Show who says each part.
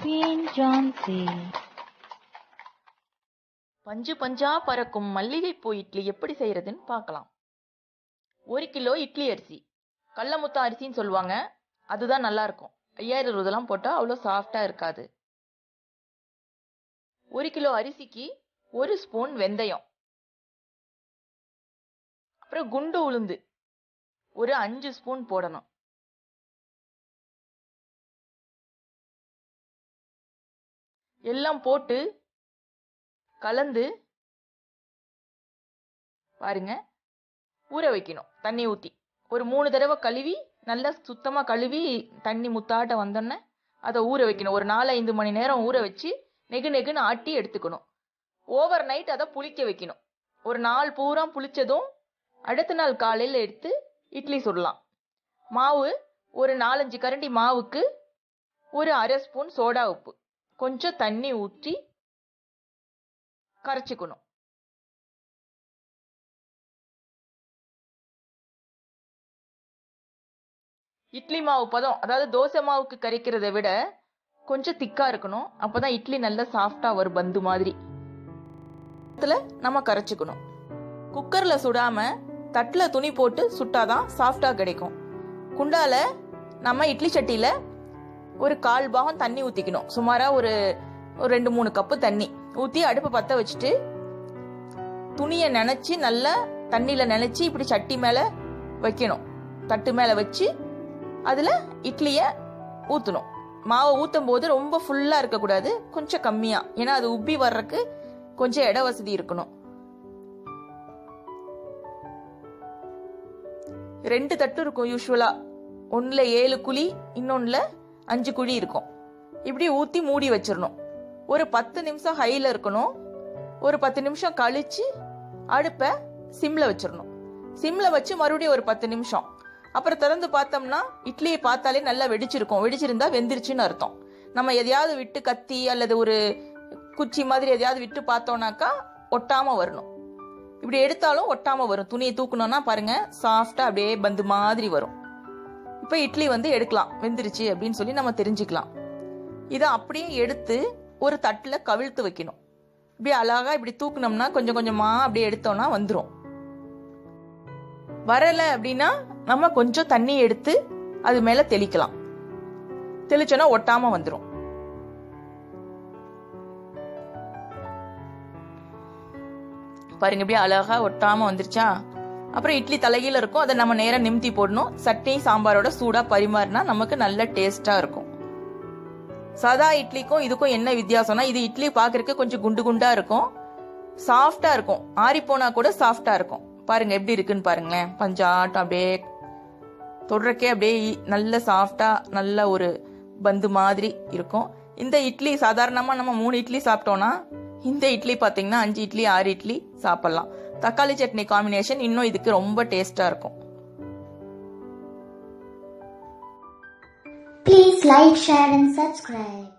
Speaker 1: Queen Jhansi.
Speaker 2: பஞ்சு பஞ்சா பறக்கும் மல்லிகைப்பூ இட்லி எப்படி செய்யறதுன்னு பார்க்கலாம். 1 கிலோ இட்லி அரிசி, கடலமுத்தா அரிசின்னு சொல்லுவாங்க, அதுதான் நல்லா இருக்கும். 5000 போட்டா அவ்வளோ சாஃப்டா இருக்காது. 1 கிலோ அரிசிக்கு 1 ஸ்பூன் வெந்தயம், அப்புறம் குண்டு உளுந்து ஒரு 5 ஸ்பூன் போடணும். எல்லாம் போட்டு கலந்து பாருங்க, ஊற வைக்கணும். தண்ணி ஊற்றி ஒரு 3 தடவை கழுவி, நல்லா சுத்தமா கழுவி தண்ணி முத்தாட்ட வந்தோடனே அதை ஊற வைக்கணும். ஒரு 4-5 மணி நேரம் ஊற வச்சு நெகு நெகுன்னு ஆட்டி எடுத்துக்கணும். ஓவர் நைட் அதை புளிக்க வைக்கணும். ஒரு நாள் பூரா புளிச்சதும் அடுத்த நாள் காலையில் எடுத்து இட்லி சுடலாம். மாவு ஒரு 4-5 கரண்டி மாவுக்கு ஒரு 1/2 ஸ்பூன் சோடா உப்பு, கொஞ்சம் தண்ணி ஊற்றி கரைச்சிக்கணும். இட்லி மாவு பதம், அதாவது தோசை மாவுக்கு கரைக்கிறத விட கொஞ்சம் திக்கா இருக்கணும். அப்பதான் இட்லி நல்லா சாஃப்டா வரும், பந்து மாதிரி. நம்ம கரைச்சிக்கணும். குக்கர்ல சுடாம தட்டுல துணி போட்டு சுட்டாதான் சாஃப்டா கிடைக்கும். குண்டால நம்ம இட்லி சட்டியில ஒரு 1/4 பாகம் தண்ணி ஊத்திக்கணும். சுமாரா ஒரு 2-3 கப்பு தண்ணி ஊத்தி அடுப்பு பத்த வச்சுட்டு துணியை நினைச்சு நல்லா தண்ணியில நினைச்சு இப்படி சட்டி மேல வைக்கணும். தட்டு மேல வச்சு அதுல இட்லிய ஊத்தணும். மாவை ஊத்தும் போது ரொம்ப ஃபுல்லா இருக்கக்கூடாது, கொஞ்சம் கம்மியா, ஏன்னா அது உப்பி வர்றதுக்கு கொஞ்சம் இட வசதி இருக்கணும். 2 தட்டு இருக்கும் யூஸ்வலா. ஒண்ணுல 7 குழி, இன்னொன்னுல 5 குழி இருக்கும். இப்படி ஊத்தி மூடி வச்சிடணும். ஒரு 10 நிமிஷம் ஹைல இருக்கணும். ஒரு 10 நிமிஷம் கழிச்சு அடுப்பை சிம்ல வச்சிடணும். சிம்ல வச்சு மறுபடியும் ஒரு 10 நிமிஷம். அப்புறம் திறந்து பார்த்தோம்னா இட்லியை பார்த்தாலே நல்லா வெடிச்சிருக்கும். வெடிச்சிருந்தா வெந்திருச்சுன்னு அர்த்தம். நம்ம எதையாவது விட்டு கத்தி அல்லது ஒரு குச்சி மாதிரி எதையாவது விட்டு பார்த்தோம்னாக்கா ஒட்டாம வரணும். இப்படி எடுத்தாலும் ஒட்டாம வரும். துணியை தூக்கணும்னா பாருங்க, சாஃப்டா அப்படியே பந்து மாதிரி வரும். இப்ப இட்லி எடுக்கலாம், வெந்துருச்சு அப்படின்னு சொல்லி நம்ம தெரிஞ்சுக்கலாம். இதை அப்படியே எடுத்து ஒரு தட்டுல கவிழ்த்து வைக்கணும். இப்படி அழகா இப்படி தூக்கணும்னா கொஞ்சம் கொஞ்சமா அப்படியே எடுத்தோம்னா வந்துடும். வரல அப்படின்னா நம்ம கொஞ்சம் தண்ணி எடுத்து அது மேல தெளிக்கலாம். தெளிச்சோன்னா ஒட்டாம வந்துடும். பாருங்க, இப்படி அழகா ஒட்டாம வந்துருச்சா. அப்புறம் இட்லி தலைகீழ இருக்கும், அதை நம்ம நேரம் நிமித்தி போடணும். சட்னி சாம்பாரோட சூடா பரிமாறினா நமக்கு நல்ல டேஸ்டா இருக்கும். சாதா இட்லிக்கும் இதுக்கும் என்ன வித்தியாசம்னா, இது இட்லி பாக்குறதுக்கு கொஞ்சம் குண்டு குண்டா இருக்கும், சாஃப்டா இருக்கும். ஆறி போனா கூட சாஃப்டா இருக்கும். பாருங்க எப்படி இருக்குன்னு பாருங்களேன். பஞ்சாட்டம் அப்படியே தொடுறக்கே அப்படியே நல்ல சாஃப்டா நல்ல ஒரு பந்து மாதிரி இருக்கும். இந்த இட்லி சாதாரணமா நம்ம 3 இட்லி சாப்பிட்டோம்னா, இந்த இட்லி பாத்தீங்கன்னா 5 இட்லி 6 இட்லி சாப்பிடலாம். தக்காளி சட்னி காம்பினேஷன் இன்னும் இதுக்கு ரொம்ப டேஸ்டா இருக்கும்.
Speaker 3: Please like, share and subscribe.